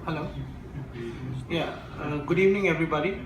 Hello. Yeah, good evening, everybody.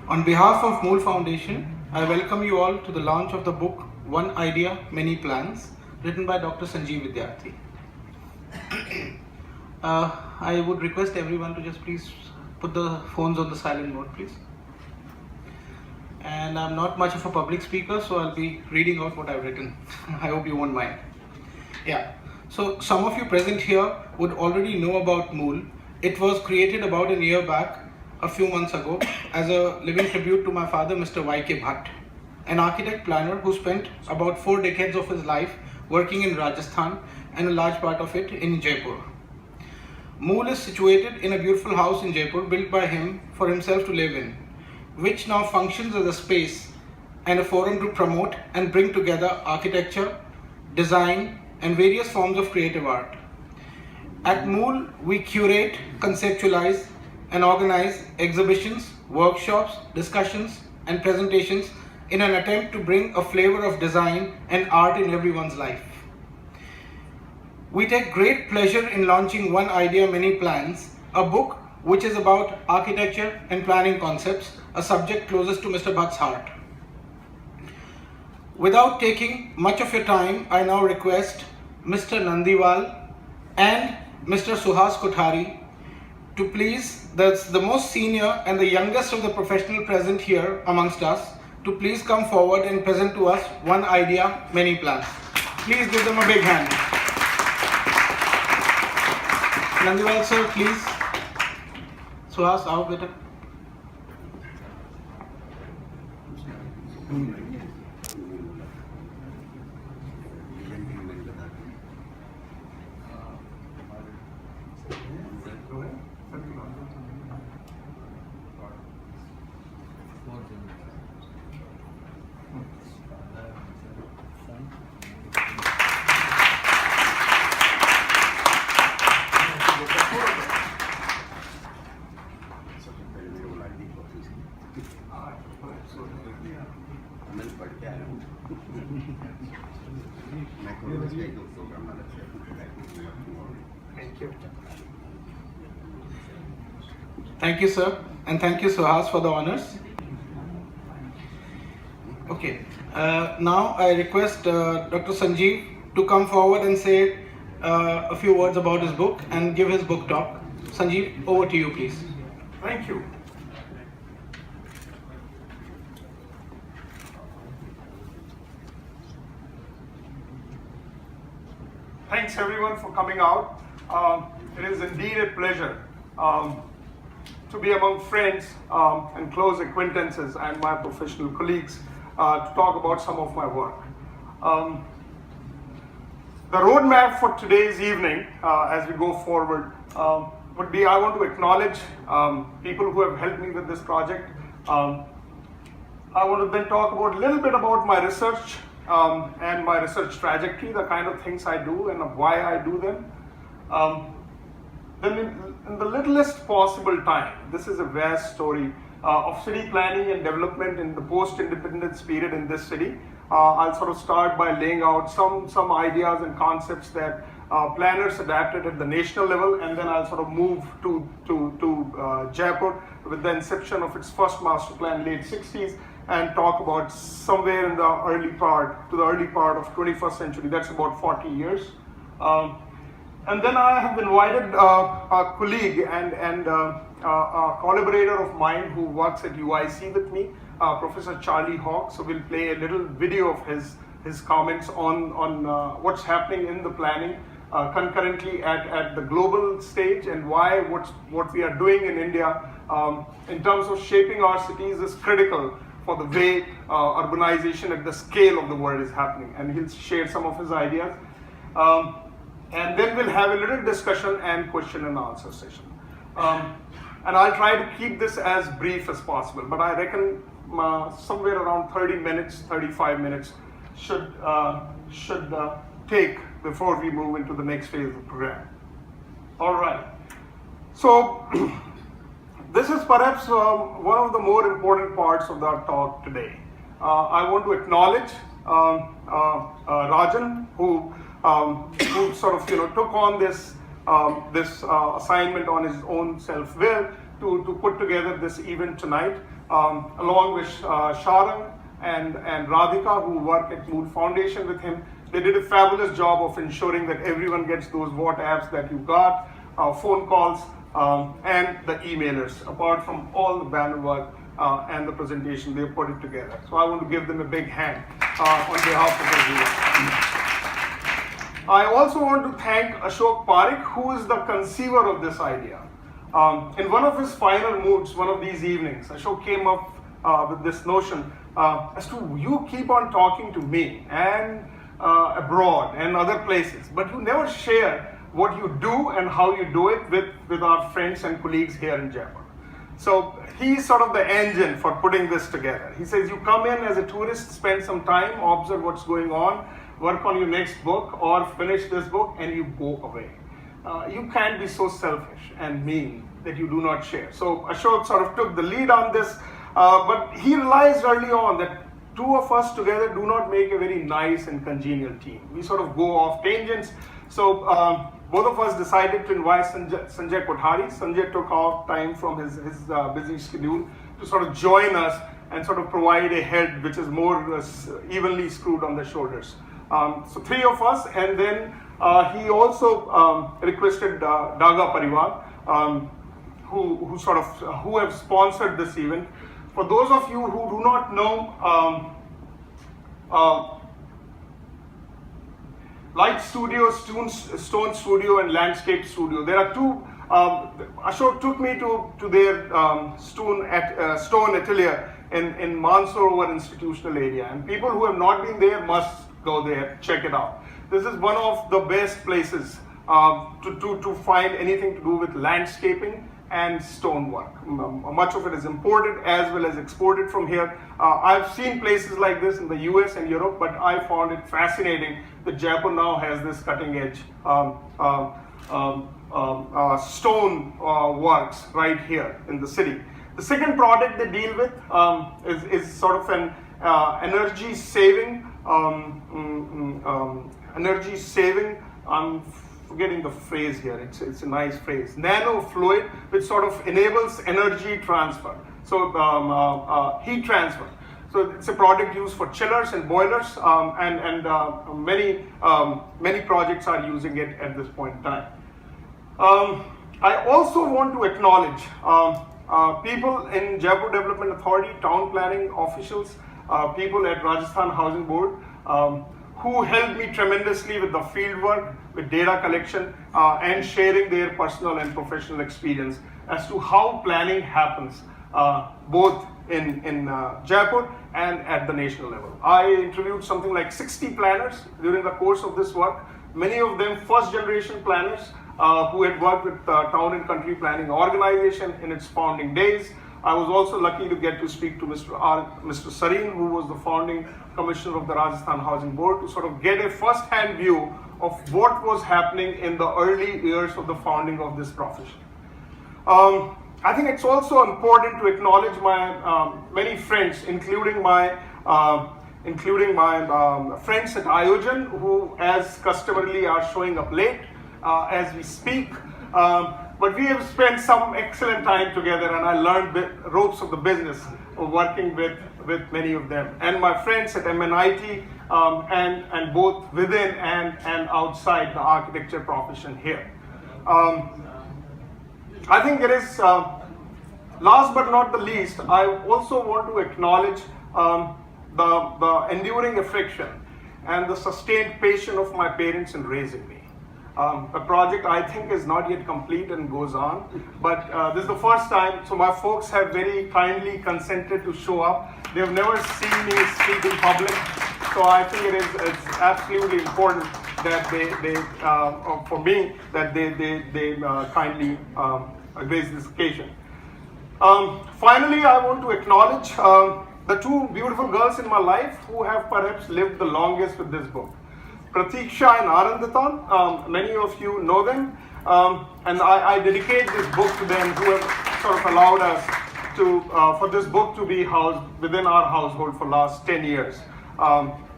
On behalf of Mool Foundation, I welcome you all to the launch of the book One Idea, Many Plans, written by Dr. Sanjeev Vidyarthi. I would request everyone to just please put the phones on the silent mode, please. And I'm not much of a public speaker, so I'll be reading out what I've written. I hope you won't mind. Yeah. So some of you present here would already know about Mool. It was created about a year back, a few months ago, as a living tribute to my father, Mr. Y.K. Bhatt, an architect planner who spent about 4 decades of his life working in Rajasthan and a large part of it in Jaipur. Mool is situated in a beautiful house in Jaipur built by him for himself to live in, which now functions as a space and a forum to promote and bring together architecture, design, and various forms of creative art. At Mool, we curate, conceptualize, and organize exhibitions, workshops, discussions, and presentations in an attempt to bring a flavor of design and art in everyone's life. We take great pleasure in launching One Idea, Many Plans, a book which is about architecture and planning concepts, a subject closest to Mr. Bhatt's heart. Without taking much of your time, I now request Mr. Nandiwal and Mr. Suhas Kothari to please, that's the most senior and the youngest of the professional present here amongst us, to please come forward and present to us One Idea, Many Plans. Please give them a big hand. Nandiwal sir, please. Suhas, आओ बेटा. Thank you. Thank you, sir, and thank you, Suhas, for the honors. Okay, now I request Dr. Sanjeev to come forward and say a few words about his book and give his book talk. Sanjeev, over to you, please. Thank you. Thanks everyone for coming out. It is indeed a pleasure to be among friends and close acquaintances and my professional colleagues to talk about some of my work. The roadmap for today's evening as we go forward would be, I want to acknowledge people who have helped me with this project. I want to then talk about a little bit about my research and my research trajectory, the kind of things I do and why I do them. Then in the littlest possible time, this is a vast story of city planning and development in the post-independence period in this city. I'll sort of start by laying out some ideas and concepts that planners adapted at the national level, and then I'll sort of move to Jaipur with the inception of its first master plan, late 60s, and talk about somewhere in the early part of 21st century. That's about 40 years. And then I have invited a colleague and a collaborator of mine who works at UIC with me, Professor Charlie Hawk. So we'll play a little video of his comments on what's happening in the planning concurrently at the global stage, and why what we are doing in India in terms of shaping our cities is critical for the way urbanization at the scale of the world is happening. And he'll share some of his ideas. And then we'll have a little discussion and question and answer session. And I'll try to keep this as brief as possible, but I reckon somewhere around 30 minutes, 35 minutes should take before we move into the next phase of the program. All right. So this is perhaps one of the more important parts of our talk today. I want to acknowledge Rajan, who sort of took on this this assignment on his own self-will to put together this event tonight, along with Sharang and Radhika, who work at Mool Foundation with him. They did a fabulous job of ensuring that everyone gets those WhatsApps that you got, phone calls, and the emailers, apart from all the banner work and the presentation. They put it together. So I want to give them a big hand on behalf of everyone. I also want to thank Ashok Parekh, who is the conceiver of this idea. In one of his final moods, one of these evenings, Ashok came up with this notion as to, you keep on talking to me and abroad and other places, but you never share what you do and how you do it with our friends and colleagues here in Jaipur. So he's sort of the engine for putting this together. He says, you come in as a tourist, spend some time, observe what's going on, work on your next book or finish this book, and you go away. You can't be so selfish and mean that you do not share. So Ashok sort of took the lead on this, but he realized early on that two of us together do not make a very nice and congenial team. We sort of go off tangents. So both of us decided to invite Sanjay Kothari. Sanjay took off time from his busy schedule to sort of join us and sort of provide a head which is more evenly screwed on the shoulders. So three of us, and then he also requested Daga Parivar, who have sponsored this event. For those of you who do not know, Light Studio, Stone Studio, and Landscape Studio. There are two. Ashok took me to their stone atelier in Mansarovar institutional area, and people who have not been there must go there, check it out. This is one of the best places to find anything to do with landscaping and stonework. Much of it is imported as well as exported from here. I've seen places like this in the US and Europe, but I found it fascinating that Jaipur now has this cutting edge stone works right here in the city. The second product they deal with is sort of an energy saving, I'm forgetting the phrase here, it's a nice phrase, nano fluid, which sort of enables energy transfer, so heat transfer. So it's a product used for chillers and boilers, and many projects are using it at this point in time. I also want to acknowledge people in Jaipur Development Authority, town planning officials, people at Rajasthan Housing Board, who helped me tremendously with the field work, with data collection, and sharing their personal and professional experience as to how planning happens, both in Jaipur and at the national level. I interviewed something like 60 planners during the course of this work, many of them first generation planners who had worked with Town and Country Planning Organization in its founding days. I was also lucky to get to speak to Mr. Sareen, who was the founding commissioner of the Rajasthan Housing Board, to sort of get a first-hand view of what was happening in the early years of the founding of this profession. I think it's also important to acknowledge my many friends, including my friends at Ayojan, who as customarily are showing up late as we speak. But we have spent some excellent time together, and I learned the ropes of the business of working with many of them. And my friends at MNIT, and both within and outside the architecture profession here. I think it is, last but not the least, I also want to acknowledge the enduring affection and the sustained patience of my parents in raising me. A project I think is not yet complete and goes on, but this is the first time, so my folks have very kindly consented to show up. They've never seen me speak in public, so I think it's absolutely important that they for me, that they kindly grace this occasion. Finally, I want to acknowledge the two beautiful girls in my life who have perhaps lived the longest with this book. Pratiksha and Arandita, many of you know them, and I dedicate this book to them, who have sort of allowed us to, for this book to be housed within our household for last 10 years,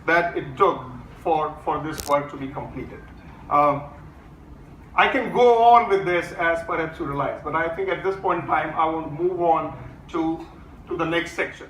that it took for this work to be completed. I can go on with this as perhaps you realize, but I think at this point in time, I want to move on to the next section.